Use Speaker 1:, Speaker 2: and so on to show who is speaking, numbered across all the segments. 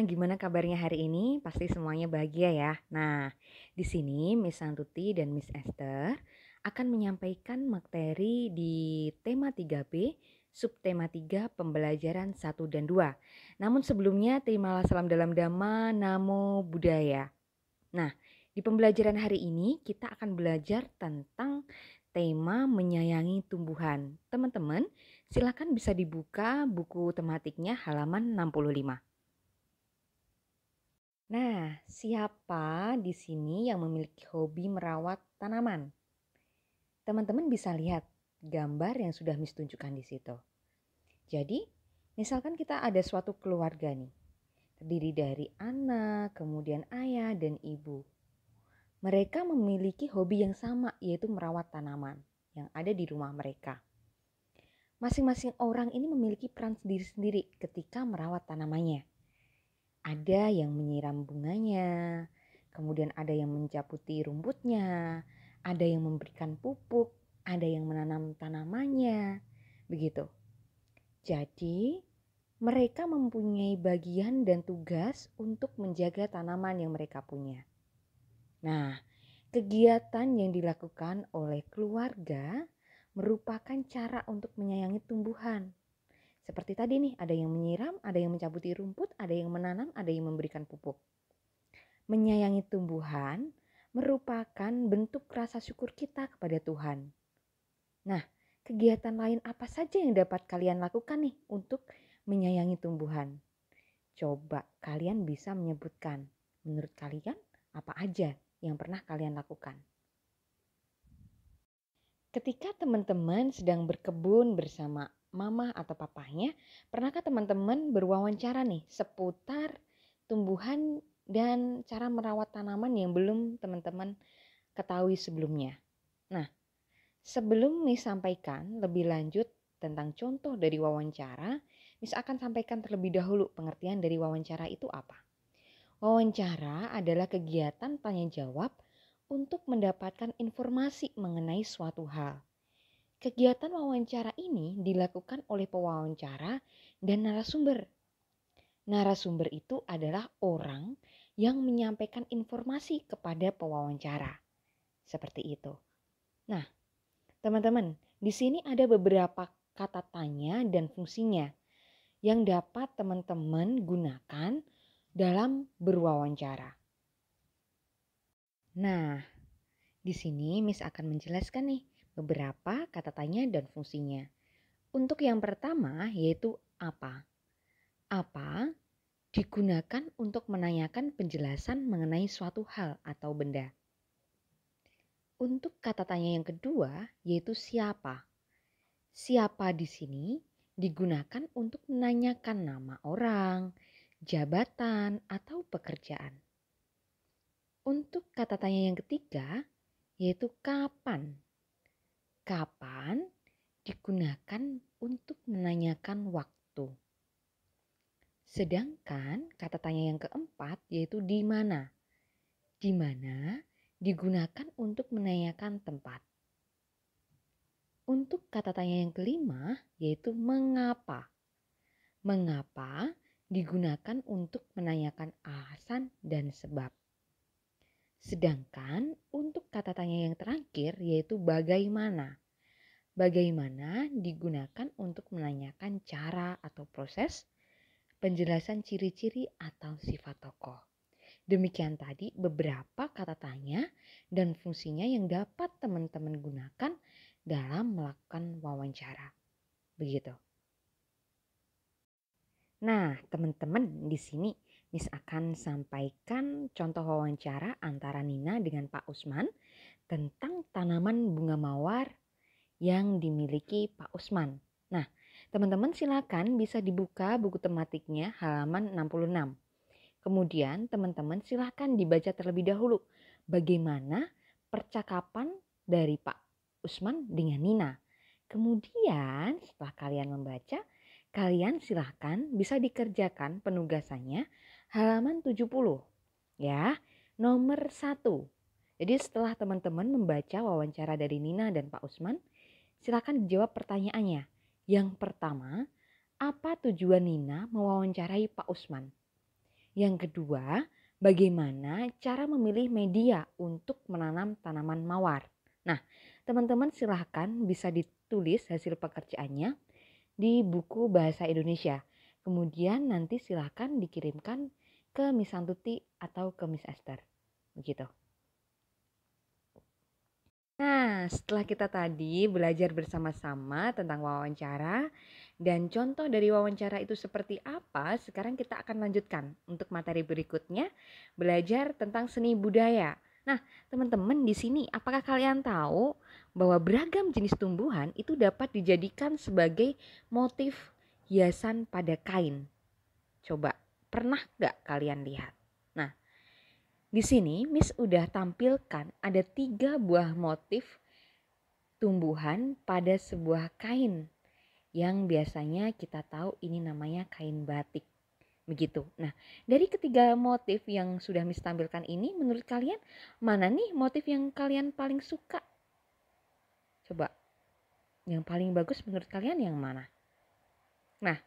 Speaker 1: gimana kabarnya hari ini? Pasti semuanya bahagia ya. Nah, di sini Miss Santuti dan Miss Esther akan menyampaikan materi di tema 3B, subtema 3 pembelajaran 1 dan 2. Namun sebelumnya terimalah salam dalam Dhamma, Namo Buddhaya. Nah, di pembelajaran hari ini kita akan belajar tentang tema menyayangi tumbuhan. Teman-teman, silakan bisa dibuka buku tematiknya halaman 65. Nah, siapa di sini yang memiliki hobi merawat tanaman? Teman-teman bisa lihat gambar yang sudah Miss tunjukkan di situ. Jadi, misalkan kita ada suatu keluarga nih, terdiri dari anak, kemudian ayah dan ibu. Mereka memiliki hobi yang sama, yaitu merawat tanaman yang ada di rumah mereka. Masing-masing orang ini memiliki peran sendiri-sendiri ketika merawat tanamannya. Ada yang menyiram bunganya, kemudian ada yang mencabuti rumputnya, ada yang memberikan pupuk, ada yang menanam tanamannya, begitu. Jadi, mereka mempunyai bagian dan tugas untuk menjaga tanaman yang mereka punya. Nah, kegiatan yang dilakukan oleh keluarga merupakan cara untuk menyayangi tumbuhan. Seperti tadi nih, ada yang menyiram, ada yang mencabuti rumput, ada yang menanam, ada yang memberikan pupuk. Menyayangi tumbuhan merupakan bentuk rasa syukur kita kepada Tuhan. Nah, kegiatan lain apa saja yang dapat kalian lakukan nih untuk menyayangi tumbuhan? Coba kalian bisa menyebutkan, menurut kalian apa aja yang pernah kalian lakukan? Ketika teman-teman sedang berkebun bersama mama atau papahnya, pernahkah teman-teman berwawancara nih seputar tumbuhan dan cara merawat tanaman yang belum teman-teman ketahui sebelumnya? Nah, sebelum Miss sampaikan lebih lanjut tentang contoh dari wawancara, Miss akan sampaikan terlebih dahulu pengertian dari wawancara itu apa. Wawancara adalah kegiatan tanya jawab untuk mendapatkan informasi mengenai suatu hal. Kegiatan wawancara ini dilakukan oleh pewawancara dan narasumber. Narasumber itu adalah orang yang menyampaikan informasi kepada pewawancara. Seperti itu. Nah, teman-teman, di sini ada beberapa kata tanya dan fungsinya yang dapat teman-teman gunakan dalam berwawancara. Nah, di sini Miss akan menjelaskan nih beberapa kata tanya dan fungsinya. Untuk yang pertama yaitu apa. Apa digunakan untuk menanyakan penjelasan mengenai suatu hal atau benda. Untuk kata tanya yang kedua yaitu siapa. Siapa di sini digunakan untuk menanyakan nama orang, jabatan, atau pekerjaan. Untuk kata tanya yang ketiga yaitu kapan. Kapan digunakan untuk menanyakan waktu. Sedangkan kata tanya yang keempat yaitu di mana. Di mana digunakan untuk menanyakan tempat. Untuk kata tanya yang kelima yaitu mengapa. Mengapa digunakan untuk menanyakan alasan dan sebab. Sedangkan untuk kata tanya yang terakhir yaitu bagaimana. Bagaimana digunakan untuk menanyakan cara atau proses, penjelasan ciri-ciri atau sifat tokoh. Demikian tadi beberapa kata tanya dan fungsinya yang dapat teman-teman gunakan dalam melakukan wawancara. Begitu. Nah, teman-teman di sini Miss akan sampaikan contoh wawancara antara Nina dengan Pak Usman tentang tanaman bunga mawar yang dimiliki Pak Usman. Nah, teman-teman silakan bisa dibuka buku tematiknya halaman 66. Kemudian teman-teman silakan dibaca terlebih dahulu bagaimana percakapan dari Pak Usman dengan Nina. Kemudian setelah kalian membaca, kalian silahkan bisa dikerjakan penugasannya halaman 70. Ya, nomor 1. Jadi setelah teman-teman membaca wawancara dari Nina dan Pak Usman, silahkan dijawab pertanyaannya. Yang pertama, apa tujuan Nina mewawancarai Pak Usman? Yang kedua, bagaimana cara memilih media untuk menanam tanaman mawar. Nah, teman-teman silahkan bisa ditulis hasil pekerjaannya di buku Bahasa Indonesia. Kemudian nanti silahkan dikirimkan ke Miss Santuti atau ke Miss Esther. Begitu. Nah, setelah kita tadi belajar bersama-sama tentang wawancara dan contoh dari wawancara itu seperti apa, sekarang kita akan lanjutkan untuk materi berikutnya, belajar tentang seni budaya. Nah, teman-teman di sini apakah kalian tahu bahwa beragam jenis tumbuhan itu dapat dijadikan sebagai motif hiasan pada kain? Coba, pernah gak kalian lihat? Nah, di sini Miss udah tampilkan ada 3 buah motif tumbuhan pada sebuah kain yang biasanya kita tahu ini namanya kain batik. Begitu. Nah, dari ketiga motif yang sudah Miss tampilkan ini, menurut kalian mana nih motif yang kalian paling suka? Coba, yang paling bagus menurut kalian yang mana? Nah,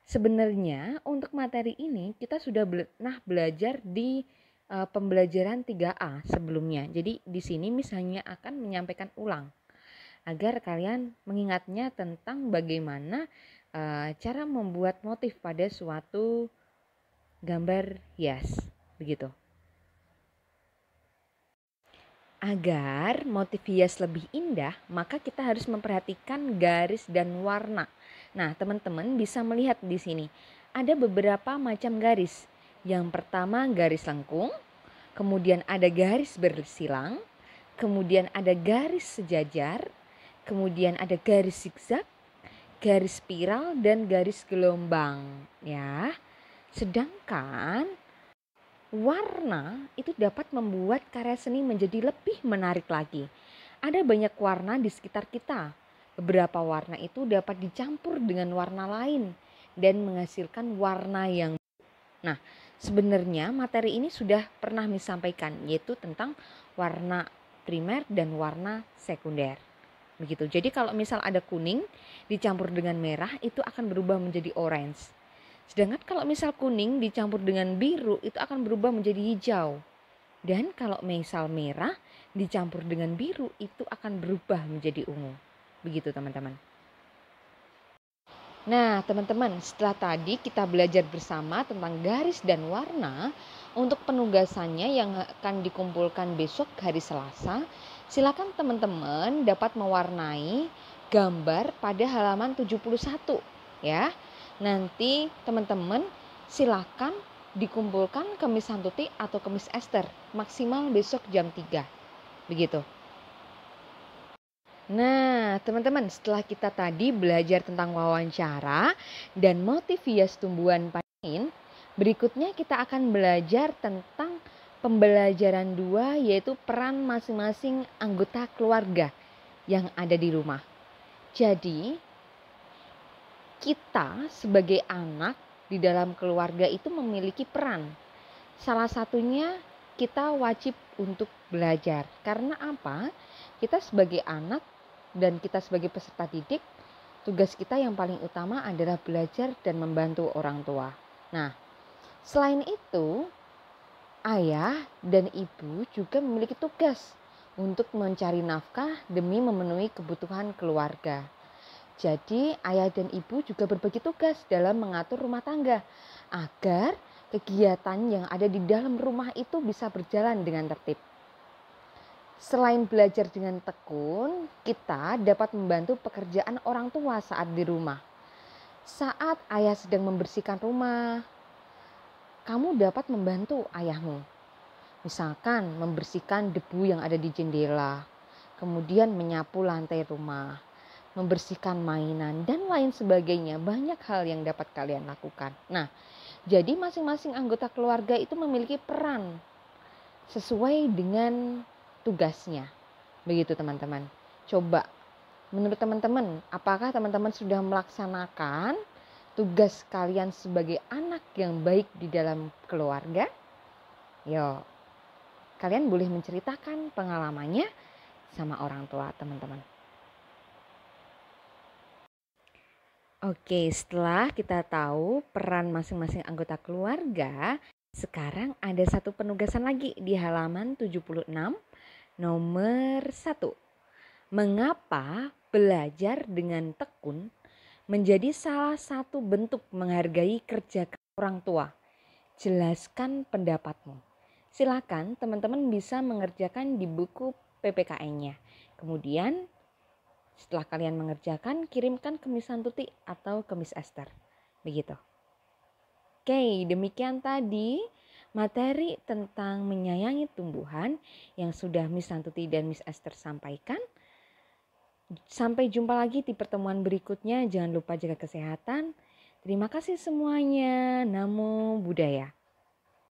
Speaker 1: sebenarnya untuk materi ini kita sudah pernah belajar di pembelajaran 3A sebelumnya. Jadi di sini misalnya akan menyampaikan ulang agar kalian mengingatnya tentang bagaimana cara membuat motif pada suatu gambar hias. Begitu. Agar motif hias lebih indah, maka kita harus memperhatikan garis dan warna. Nah, teman-teman bisa melihat di sini ada beberapa macam garis. Yang pertama garis lengkung, kemudian ada garis bersilang, kemudian ada garis sejajar, kemudian ada garis zigzag, garis spiral dan garis gelombang, ya. Sedangkan warna itu dapat membuat karya seni menjadi lebih menarik lagi. Ada banyak warna di sekitar kita. Beberapa warna itu dapat dicampur dengan warna lain dan menghasilkan warna yang. Nah, sebenarnya materi ini sudah pernah disampaikan, yaitu tentang warna primer dan warna sekunder. Begitu. Jadi kalau misal ada kuning dicampur dengan merah itu akan berubah menjadi orange. Sedangkan kalau misal kuning dicampur dengan biru itu akan berubah menjadi hijau. Dan kalau misal merah dicampur dengan biru itu akan berubah menjadi ungu. Begitu teman-teman. Nah teman-teman, setelah tadi kita belajar bersama tentang garis dan warna, untuk penugasannya yang akan dikumpulkan besok hari Selasa, silakan teman-teman dapat mewarnai gambar pada halaman 71 ya. Nanti teman-teman silakan dikumpulkan ke Miss Santuti atau ke Miss Esther maksimal besok jam 3. Begitu. Nah, teman-teman, setelah kita tadi belajar tentang wawancara dan motif hias tumbuhan panin, berikutnya kita akan belajar tentang pembelajaran 2 yaitu peran masing-masing anggota keluarga yang ada di rumah. Jadi, kita sebagai anak di dalam keluarga itu memiliki peran. Salah satunya kita wajib untuk belajar. Karena apa? Kita sebagai anak dan kita sebagai peserta didik, tugas kita yang paling utama adalah belajar dan membantu orang tua. Nah, selain itu, ayah dan ibu juga memiliki tugas untuk mencari nafkah demi memenuhi kebutuhan keluarga. Jadi ayah dan ibu juga berbagi tugas dalam mengatur rumah tangga agar kegiatan yang ada di dalam rumah itu bisa berjalan dengan tertib. Selain belajar dengan tekun, kita dapat membantu pekerjaan orang tua saat di rumah. Saat ayah sedang membersihkan rumah, kamu dapat membantu ayahmu. Misalkan membersihkan debu yang ada di jendela, kemudian menyapu lantai rumah, membersihkan mainan, dan lain sebagainya. Banyak hal yang dapat kalian lakukan. Nah, jadi masing-masing anggota keluarga itu memiliki peran sesuai dengan tugasnya. Begitu teman-teman. Coba, menurut teman-teman, apakah teman-teman sudah melaksanakan tugas kalian sebagai anak yang baik di dalam keluarga? Yo, kalian boleh menceritakan pengalamannya sama orang tua teman-teman. Oke, setelah kita tahu peran masing-masing anggota keluarga, sekarang ada satu penugasan lagi di halaman 76 nomor 1. Mengapa belajar dengan tekun menjadi salah satu bentuk menghargai kerja orang tua? Jelaskan pendapatmu. Silakan teman-teman bisa mengerjakan di buku PPKN-nya. Kemudian setelah kalian mengerjakan, kirimkan ke Miss Santuti atau ke Miss Esther. Begitu. Oke, demikian tadi materi tentang menyayangi tumbuhan yang sudah Miss Santuti dan Miss Esther sampaikan. Sampai jumpa lagi di pertemuan berikutnya. Jangan lupa jaga kesehatan. Terima kasih semuanya. Namo Buddhaya.